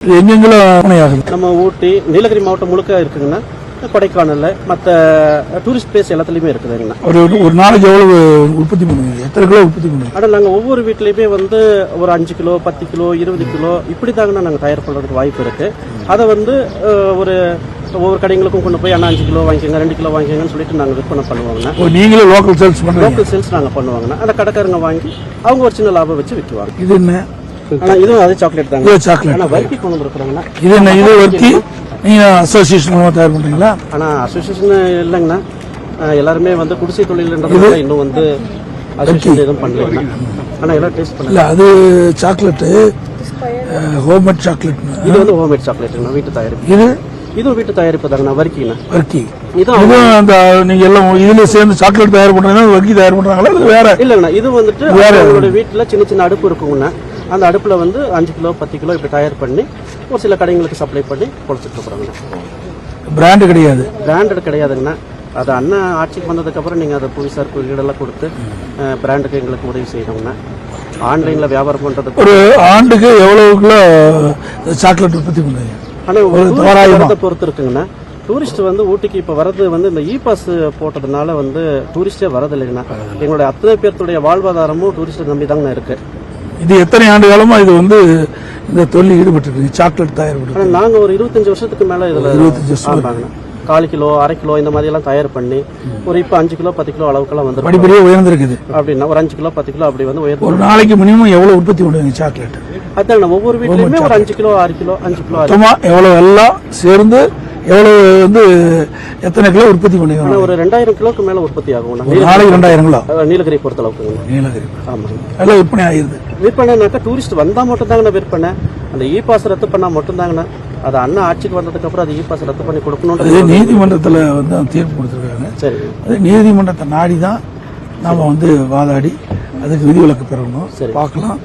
நம்ம ஊட்டி நீலகிரி மாவட்டம் முழுக்க இருக்குங்கண்ணா. கொடைக்கானல்ல மற்ற டூரிஸ்ட் பிளேஸ் எல்லாத்துலயுமே இருக்குதுங்கண்ணா. ஒரு நாளைக்கு எவ்வளவு உற்பத்தி பண்ணுவீங்க? எத்தனை கிலோ உற்பத்தி பண்ணுவீங்க? ஆனால் நாங்கள் ஒவ்வொரு வீட்லயுமே வந்து ஒரு 5 கிலோ 10 கிலோ 20 கிலோ இப்படி தாங்கண்ணா நாங்கள் தயார் பண்றதுக்கு வாய்ப்பு இருக்கு. அதை வந்து ஒவ்வொரு கடைகளுக்கும் கொண்டு போய் 5 கிலோ வாங்கிக்கோங்க 2 கிலோ வாங்கிக்கோங்கன்னு சொல்லிட்டு நாங்கள் விற்பனை பண்ணுவாங்கண்ணா. நீங்களே லோக்கல் சேல்ஸ் பண்ணுவீங்க? லோக்கல் சேல்ஸ் நாங்கள் பண்ணுவாங்கண்ணா. அந்த கடைக்காரங்க வாங்கி அவங்க ஒரு சின்ன லாபம் வச்சு விற்குவாங்க. இது என்ன? ஆனா இதுவும் அதே சாக்லேட் தாங்க. சாக்லேட். ஆனா வர்க்கி கொண்டு இருக்கிறாங்கண்ணா. இது என்ன? இது வர்க்கி நீங்க அசோசியேஷன் தயார் பண்றீங்களா? ஆனா அசோசியேஷன் இல்லைங்கண்ணா. எல்லாருமே வந்து குடிசை தொழில்ன்றதுனால இன்னும் வந்து அசோசியேஷன் எதுவும் பண்ணல. ஆனா எல்லாம் டேஸ்ட் பண்ணல. அது சாக்லேட் ஹோம்மேட் சாக்லேட். இது வந்து ஹோம்மேட் சாக்லேட்டுங்கண்ணா, வீட்டு தயாரிப்பு. இதுவும் வீட்டு தயாரிப்பு தாங்கண்ணா. வர்க்கிண்ணா. வர்க்கி அந்த நீங்க எல்லாம் இதுல சேர்ந்து சாக்லேட் தயார் பண்றீங்கன்னா வர்க்கி தயார் பண்றாங்களா வேற? இல்லங்கண்ணா, இது வந்துட்டு அவங்களோட வீட்டுல சின்ன சின்ன அடுப்பு இருக்குங்கண்ணா. அந்த அடுப்புல வந்து 5 கிலோ 10 கிலோ இப்படி தயார் பண்ணி ஒரு சில கடைகளுக்கு சப்ளை பண்ணி கொடுத்துட்டு இருக்கிறாங்கண்ணா. பிராண்டு கிடையாது? பிராண்டட் கிடையாதுங்கண்ணா. அது அண்ணன் ஆட்சிக்கு வந்ததுக்கு அப்புறம் நீங்க அதை புவிசார் குறியீடெல்லாம் கொடுத்து பிராண்டுக்கு எங்களுக்கு உதவி செய்யணுங்கண்ணா. ஆன்லைன்ல வியாபாரம் பண்றதுக்கு ஒரு ஆண்டுக்கு எவ்வளவு கிலோ சாக்லேட் உற்பத்தி பண்ணுவீங்க? ஆனா பொறுத்து இருக்குங்கண்ணா. டூரிஸ்ட் வந்து ஊட்டிக்கு இப்ப வரது வந்து இந்த இ பாஸ் போட்டதுனால வந்து டூரிஸ்டே வரது இல்லைங்கண்ணா. எங்களுடைய அத்தனை பேர்த்துடைய வாழ்வாதாரமும் டூரிஸ்ட் நம்பி தாங்கண்ணா இருக்கு. இது எத்தனை ஆண்டு காலமா இது வந்து இந்த தொழில் ஈடுபட்டு சாக்லேட் தயார்? நாங்க ஒரு 25 வருஷத்துக்கு மேல இதுல 25 வருஷம் 1/4 கிலோ 1/2 கிலோ இந்த மாதிரி எல்லாம் தயார் பண்ணி ஒரு இப்ப 5 கிலோ 10 கிலோ அளவுக்குலாம் வந்து படிப்படியா உயர்ந்திருக்குது. அப்படின்னா ஒரு 5 கிலோ 10 கிலோ அப்படி வந்து உயர்ந்து. ஒரு நாளைக்கு மினிமம் எவ்வளவு உற்பத்தி பண்ணுவீங்க சாக்லேட்? அதான் ஒவ்வொரு வீட்லயுமே ஒரு 5 கிலோ 6 கிலோ 5 கிலோ எவ்வளவு எல்லாம் சேர்ந்து எவ்வளவு வந்து எத்தனை கிலோ உற்பத்தி பண்ணுவீங்க? ஒரு 2000 கிலோக்கு மேல உற்பத்தி ஆகும். நாளைக்கு 2000 கிலோ நீலகிரி பொறுத்த அளவுக்கு. நீலகிரி ஆமா, எல்லாம் விற்பனை ஆயிருது. விற்பனைனாக்கா டூரிஸ்ட் வந்தா மட்டும் தாங்கண்ணா விற்பனை. அந்த இ பாஸ் ரத்து பண்ணா மட்டும் தாங்கண்ணா. அது அண்ணா ஆட்சிக்கு வந்ததுக்கு அப்புறம் அது இ பாஸ் ரத்து பண்ணி கொடுக்கணும். நீதிமன்றத்துல வந்து தீர்ப்பு கொடுத்துருக்காங்க. சரி, அது நீதிமன்றத்தை நாடிதான் நாம வந்து வாதாடி அதுக்கு விதிவிலக்கு பெறணும். பார்க்கலாம்.